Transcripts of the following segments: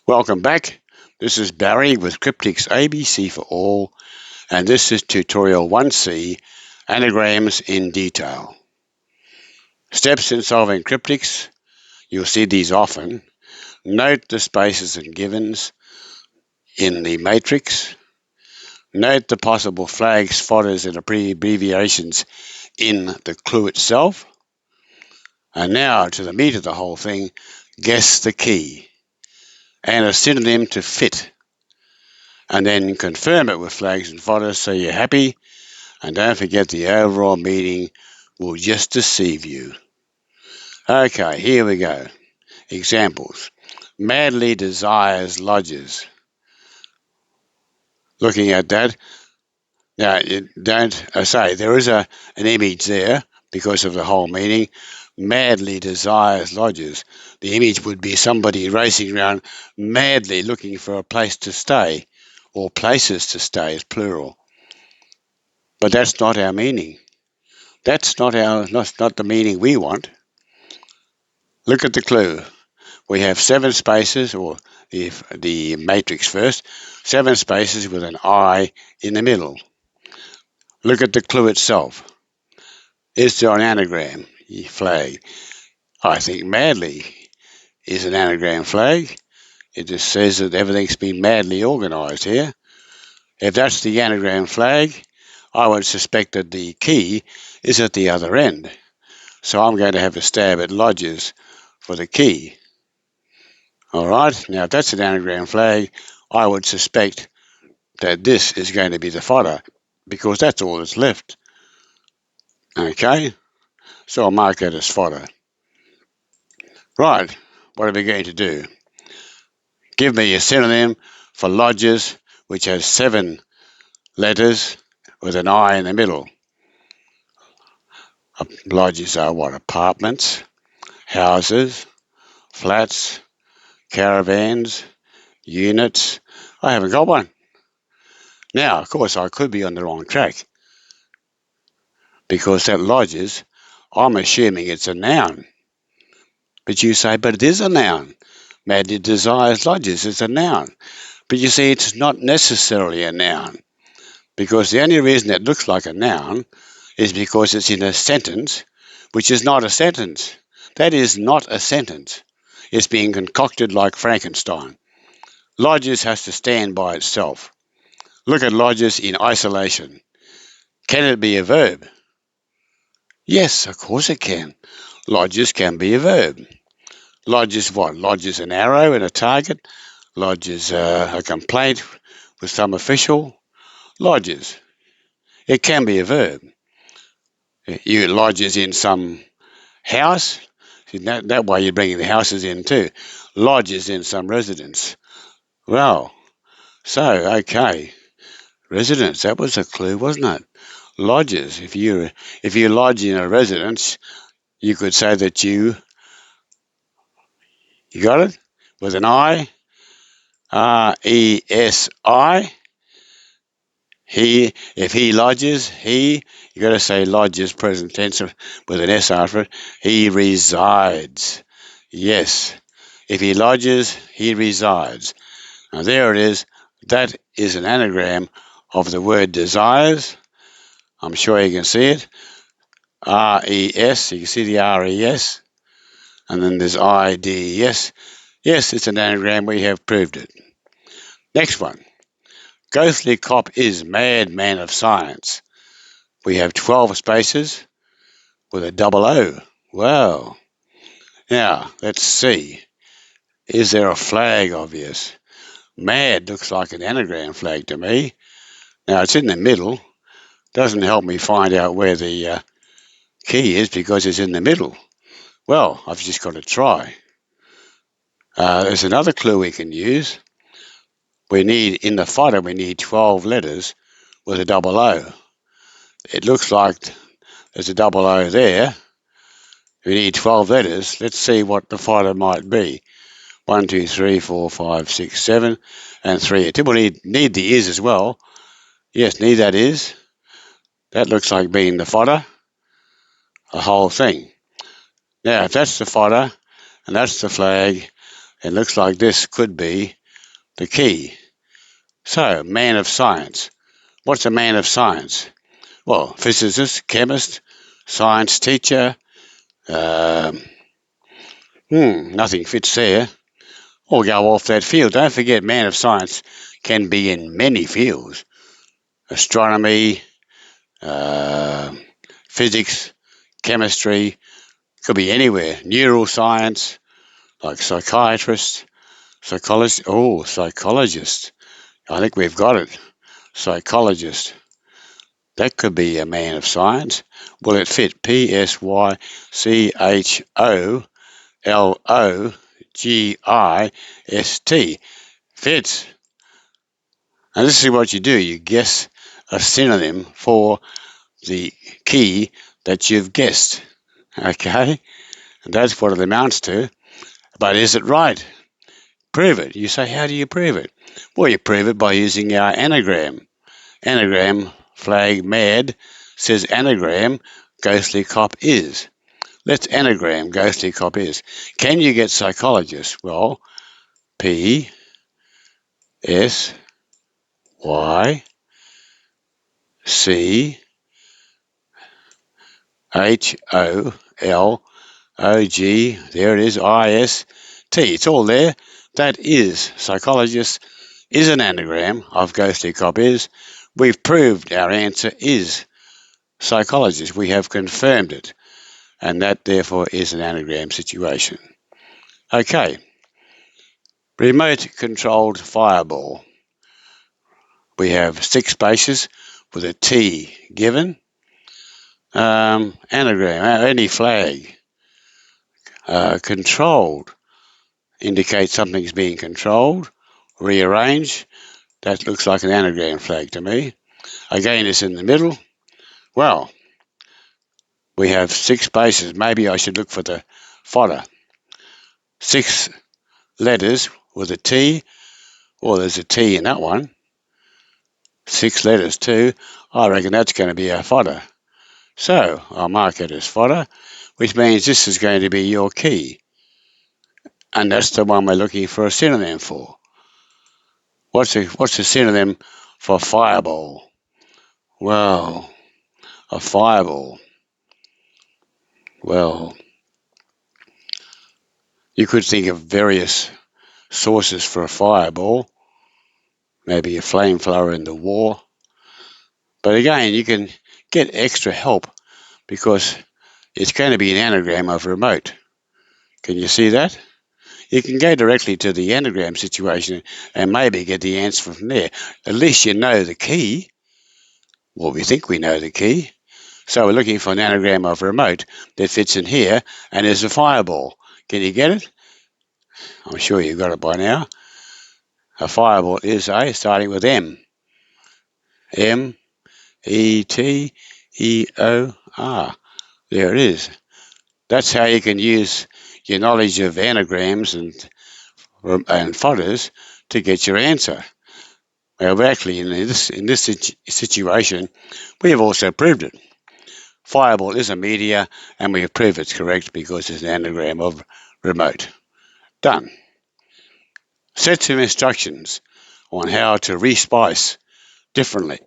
Welcome back. This is Barry with Cryptic's ABC for All, and this is tutorial 1C, Anagrams in Detail. Steps in solving cryptics. You'll see these often. Note the spaces and givens in the matrix. Note the possible flags, fodders, and abbreviations in the clue itself. And now to the meat of the whole thing, guess the key and a synonym to fit. And then confirm it with flags and fodders so you're happy, and don't forget the overall meaning will just deceive you. Okay, here we go. Examples. Madly desires lodges. Looking at that, now there is an image there because of the whole meaning. Madly desires lodges. The image would be somebody racing around madly looking for a place to stay, or places to stay is plural. But that's not our meaning. That's not the meaning we want. Look at the clue. We have 7 spaces, or the matrix first, 7 spaces with an I in the middle. Look at the clue itself. Is there an anagram flag? I think madly is an anagram flag. It just says that everything's been madly organised here. If that's the anagram flag, I would suspect that the key is at the other end. So I'm going to have a stab at lodges for the key. All right, now if that's an anagram flag, I would suspect that this is going to be the fodder because that's all that's left. Okay, so I'll mark that as fodder. Right, what are we going to do? Give me a synonym for lodges which has 7 letters with an I in the middle. Lodges are what? Apartments, houses, flats, caravans, units. I haven't got one. Now, of course, I could be on the wrong track because that lodges, I'm assuming it's a noun. But you say, but it is a noun. Madly desires lodges is a noun. But you see, it's not necessarily a noun because the only reason it looks like a noun is because it's in a sentence, which is not a sentence. That is not a sentence. It's being concocted like Frankenstein. Lodges has to stand by itself. Look at lodges in isolation. Can it be a verb? Yes, of course it can. Lodges can be a verb. Lodges what? Lodges an arrow in a target. Lodges a complaint with some official. Lodges. It can be a verb. You lodges in some house. That way you're bringing the houses in too. Lodges in some residence. Well, so, okay. Residence, that was a clue, wasn't it? Lodges. If you lodge in a residence, you could say that you got it? With an I, R-E-S-I. If he lodges, you got to say lodges, present tense with an S after it. He resides. Yes. If he lodges, he resides. Now there it is. That is an anagram of the word desires. I'm sure you can see it. R-E-S. You can see the R-E-S. And then there's I-D-E-S. Yes, it's an anagram. We have proved it. Next one. Ghostly cop is mad man of science. We have 12 spaces with a double O. Wow. Now, let's see. Is there a flag obvious? Mad looks like an anagram flag to me. Now, it's in the middle. Doesn't help me find out where the key is because it's in the middle. Well, I've just got to try. There's another clue we can use. In the fodder, we need 12 letters with a double O. It looks like there's a double O there. We need 12 letters. Let's see what the fodder might be. 1, 2, 3, 4, 5, 6, 7, and 3. We need the is as well. Yes, need that is. That looks like being the fodder. The whole thing. Now, if that's the fodder and that's the flag, it looks like this could be the key. So, man of science. What's a man of science? Well, physicist, chemist, science teacher. Nothing fits there. Or go off that field. Don't forget, man of science can be in many fields. Astronomy, physics, chemistry, could be anywhere. Neuroscience, like psychiatrist, psychologist. Oh, psychologist. I think we've got it. Psychologist. That could be a man of science. Will it fit? Psychologist. Fits. And this is what you do. You guess a synonym for the key that you've guessed. Okay? And that's what it amounts to. But is it right? Prove it. You say, how do you prove it? Well, you prove it by using our anagram. Anagram, flag, mad, says anagram, ghostly cop is. Let's anagram, ghostly cop is. Can you get psychologist? Well, P, S, Y, C, H, O, L, O, G, there it is, I, S, T. It's all there. That is psychologist, is an anagram of ghostly cop is. We've proved our answer is psychologist. We have confirmed it. And that, therefore, is an anagram situation. Okay. Remote-controlled fireball. We have 6 spaces with a T given. Anagram, any flag. Controlled indicates something's being controlled. Rearrange, that looks like an anagram flag to me. Again, it's in the middle. Well, we have 6 spaces. Maybe I should look for the fodder. 6 letters with a T. Well, there's a T in that one. 6 letters too. I reckon that's going to be our fodder. So I'll mark it as fodder, which means this is going to be your key. And that's the one we're looking for a synonym for. What's a synonym for fireball? Well, a fireball. Well, you could think of various sources for a fireball. Maybe a flamethrower in the war. But again, you can get extra help because it's going to be an anagram of remote. Can you see that? You can go directly to the anagram situation and maybe get the answer from there. At least you know the key. Well, we think we know the key. So we're looking for an anagram of remote that fits in here and is a fireball. Can you get it? I'm sure you've got it by now. A fireball is starting with M. M, E, T, E, O, R. There it is. That's how you can use your knowledge of anagrams and fodders to get your answer. Well, actually, in this situation, we have also proved it. Fireball is a media, and we have proved it's correct because it's an anagram of remote. Done. Sets of instructions on how to respice differently.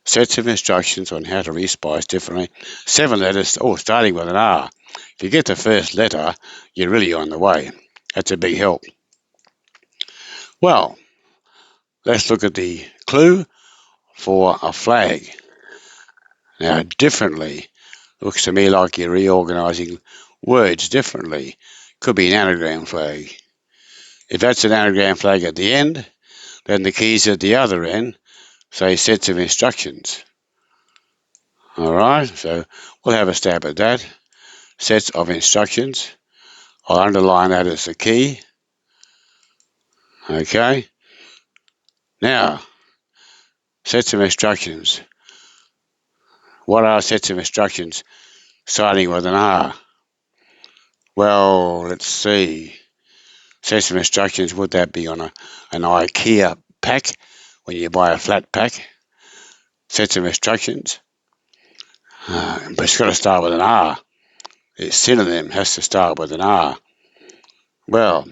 Sets of instructions on how to respice differently. 7 letters, starting with an R. If you get the first letter, you're really on the way. That's a big help. Well, let's look at the clue for a flag. Now, differently looks to me like you're reorganising words differently. Could be an anagram flag. If that's an anagram flag at the end, then the key's at the other end, say sets of instructions. All right, so we'll have a stab at that. Sets of instructions. I'll underline that as the key. Okay. Now, sets of instructions. What are sets of instructions starting with an R? Well, let's see. Sets of instructions, would that be on an IKEA pack when you buy a flat pack? Sets of instructions. But it's got to start with an R. Its synonym has to start with an R. Well,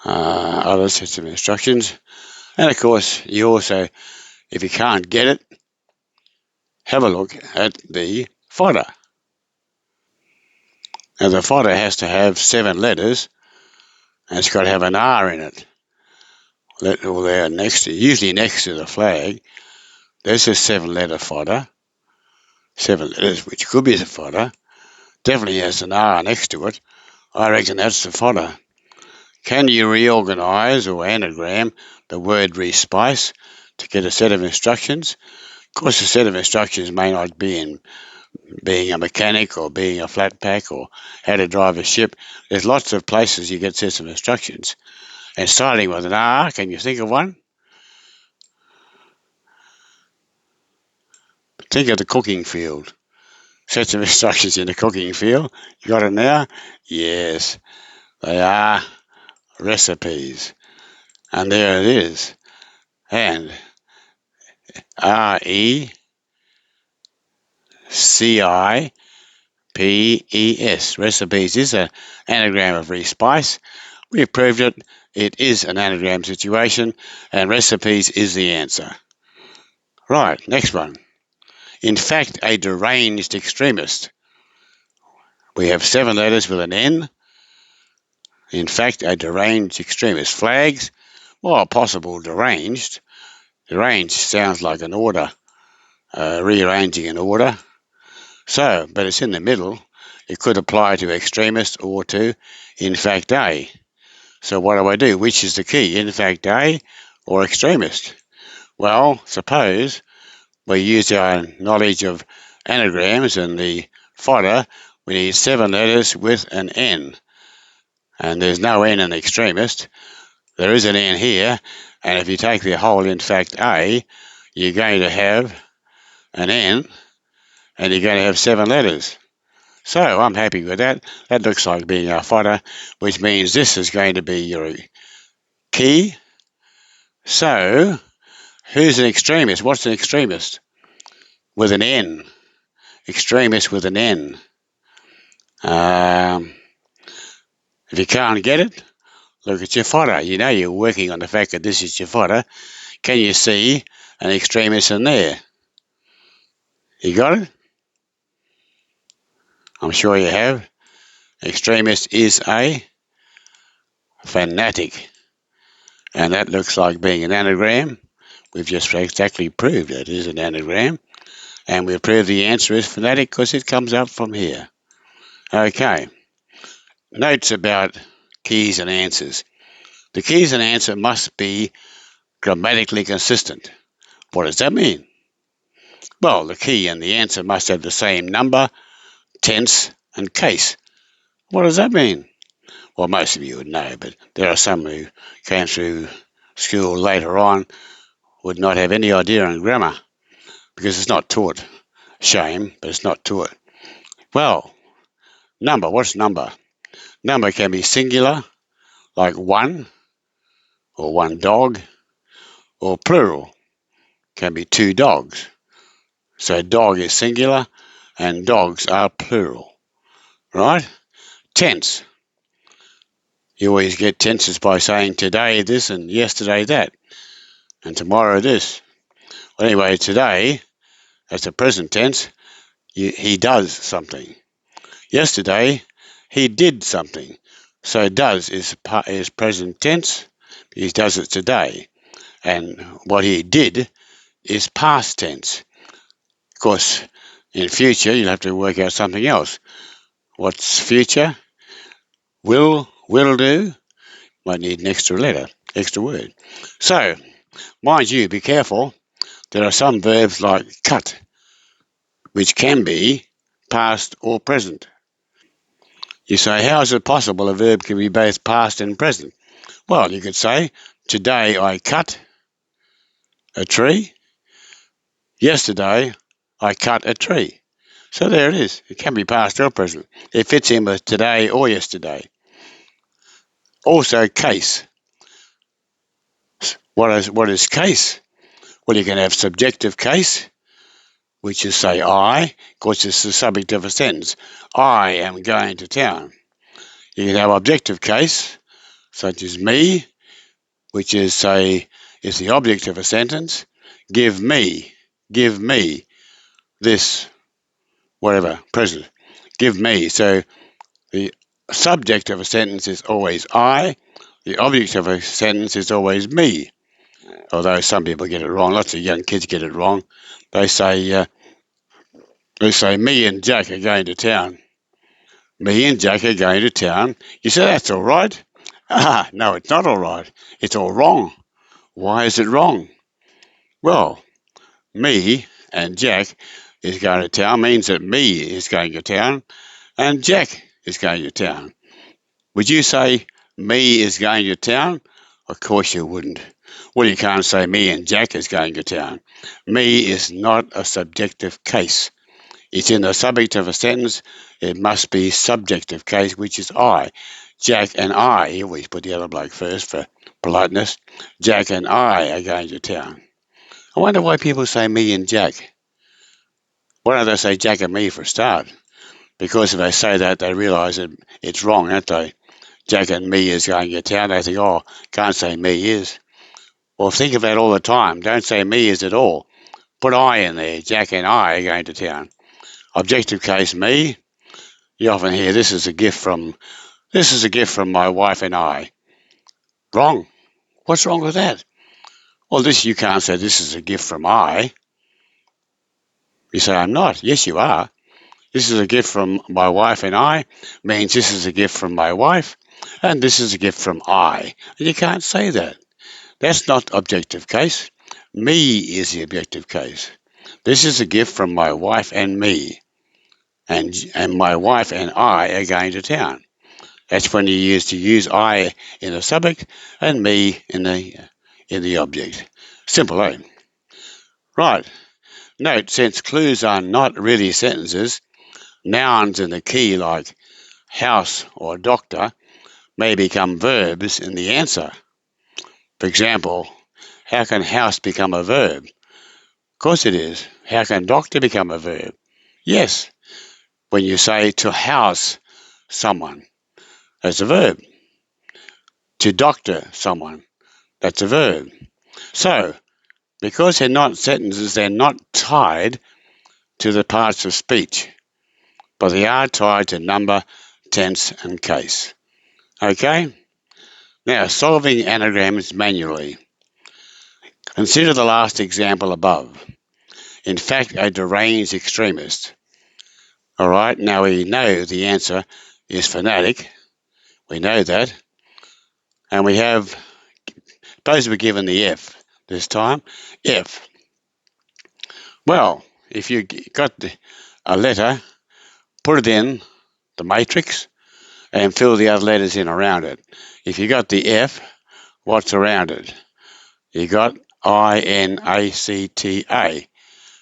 other sets of instructions. And of course, you also, if you can't get it, have a look at the fodder. Now the fodder has to have 7 letters, and it's got to have an R in it. There next to, usually next to the flag, there's a 7-letter fodder. 7 letters, which could be the fodder. Definitely has an R next to it. I reckon that's the fodder. Can you reorganise or anagram the word respice to get a set of instructions? Of course, a set of instructions may not be in being a mechanic or being a flat pack or how to drive a ship. There's lots of places you get sets of instructions. And starting with an R, can you think of one? Think of the cooking field. Sets of instructions in the cooking field. You got it now? Yes, they are recipes. And there it is. And RECIPES. Recipes is an anagram of respice. We've proved it. It is an anagram situation, and recipes is the answer. Right, next one. In fact, a deranged extremist. We have 7 letters with an N. In fact, a deranged extremist. Flags, well, possible deranged. Deranged sounds like an order, rearranging an order. So, but it's in the middle. It could apply to extremist or to in fact a. So what do I do? Which is the key? In fact a or extremist? Well, suppose we use our knowledge of anagrams and the fodder. We need 7 letters with an N. And there's no N in extremist. There is an N here. And if you take the whole in fact A, you're going to have an N and you're going to have 7 letters. So I'm happy with that. That looks like being our fodder, which means this is going to be your key. So who's an extremist? What's an extremist? With an N. Extremist with an N. If you can't get it, look at your fodder. You know you're working on the fact that this is your fodder. Can you see an extremist in there? You got it? I'm sure you have. Extremist is a fanatic. And that looks like being an anagram. We've just exactly proved it is an anagram. And we've proved the answer is fanatic because it comes up from here. Okay. Notes about keys and answers. The keys and answer must be grammatically consistent. What does that mean? Well, the key and the answer must have the same number, tense, and case. What does that mean? Well, most of you would know, but there are some who came through school later on would not have any idea on grammar because it's not taught. Shame, but it's not taught. Well, number, what's number? Number can be singular, like 1, or 1 dog, or plural, can be 2 dogs. So dog is singular and dogs are plural, right? Tense. You always get tenses by saying today this and yesterday that, and tomorrow this. Well, anyway, today, as a present tense, he does something. Yesterday, he did something. So does is present tense. He does it today. And what he did is past tense. Of course, in future, you'll have to work out something else. What's future? Will do. Might need an extra letter, extra word. So, mind you, be careful. There are some verbs like cut, which can be past or present. You say, how is it possible a verb can be both past and present? Well, you could say, today I cut a tree. Yesterday I cut a tree. So there it is. It can be past or present. It fits in with today or yesterday. Also, case. What is case? Well, you can have subjective case, which is say I, of course it's the subject of a sentence. I am going to town. You can have objective case, such as me, which is, say, is the object of a sentence. Give me this, whatever, present. Give me. So the subject of a sentence is always I. The object of a sentence is always me. Although some people get it wrong, lots of young kids get it wrong. They say me and Jack are going to town. Me and Jack are going to town. You say that's all right? Ah, no, it's not all right. It's all wrong. Why is it wrong? Well, me and Jack is going to town means that me is going to town and Jack is going to town. Would you say me is going to town? Of course you wouldn't. Well, you can't say me and Jack is going to town. Me is not a subjective case. It's in the subject of a sentence. It must be subjective case, which is I. Jack and I, you always put the other bloke first for politeness. Jack and I are going to town. I wonder why people say me and Jack. Why don't they say Jack and me for a start? Because if they say that, they realise that it's wrong, don't they? Jack and me is going to town. They think, oh, can't say me is. Well, think of that all the time. Don't say me is at all. Put I in there. Jack and I are going to town. Objective case me. You often hear this is a gift from my wife and I. Wrong. What's wrong with that? Well, this you can't say this is a gift from I. You say I'm not. Yes, you are. This is a gift from my wife and I means this is a gift from my wife and this is a gift from I. And you can't say that. That's not objective case. Me is the objective case. This is a gift from my wife and me. And my wife and I are going to town. That's when you use I in the subject and me in the object. Simple, eh? Right. Note, since clues are not really sentences, nouns in the key like house or doctor may become verbs in the answer. For example, how can house become a verb? Of course it is. How can doctor become a verb? Yes, when you say to house someone, that's a verb. To doctor someone, that's a verb. So, because they're not sentences, they're not tied to the parts of speech, but they are tied to number, tense, and case. Okay? Now, solving anagrams manually. Consider the last example above. In fact, a deranged extremist. All right, now we know the answer is fanatic. We know that. And we have, suppose we're given the F this time. F. Well, if you got a letter, put it in the matrix and fill the other letters in around it. If you got the F, what's around it? You got INACTA.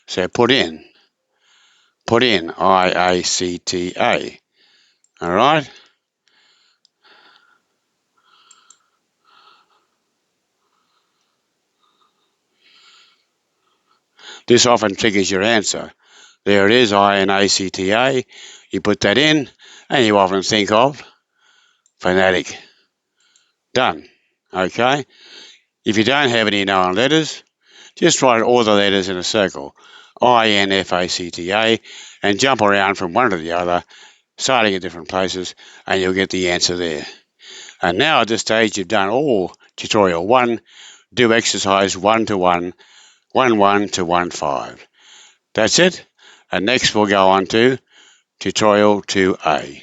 So put in IACTA. All right? This often triggers your answer. There it is, INACTA. You put that in, and you often think of fanatic. Done. Okay? If you don't have any known letters, just write all the letters in a circle, INFACTA, and jump around from one to the other, starting at different places, and you'll get the answer there. And now at this stage, you've done all tutorial 1. Do exercise 1 to 1, 1 1 to 1 5. That's it. And next we'll go on to tutorial 2A.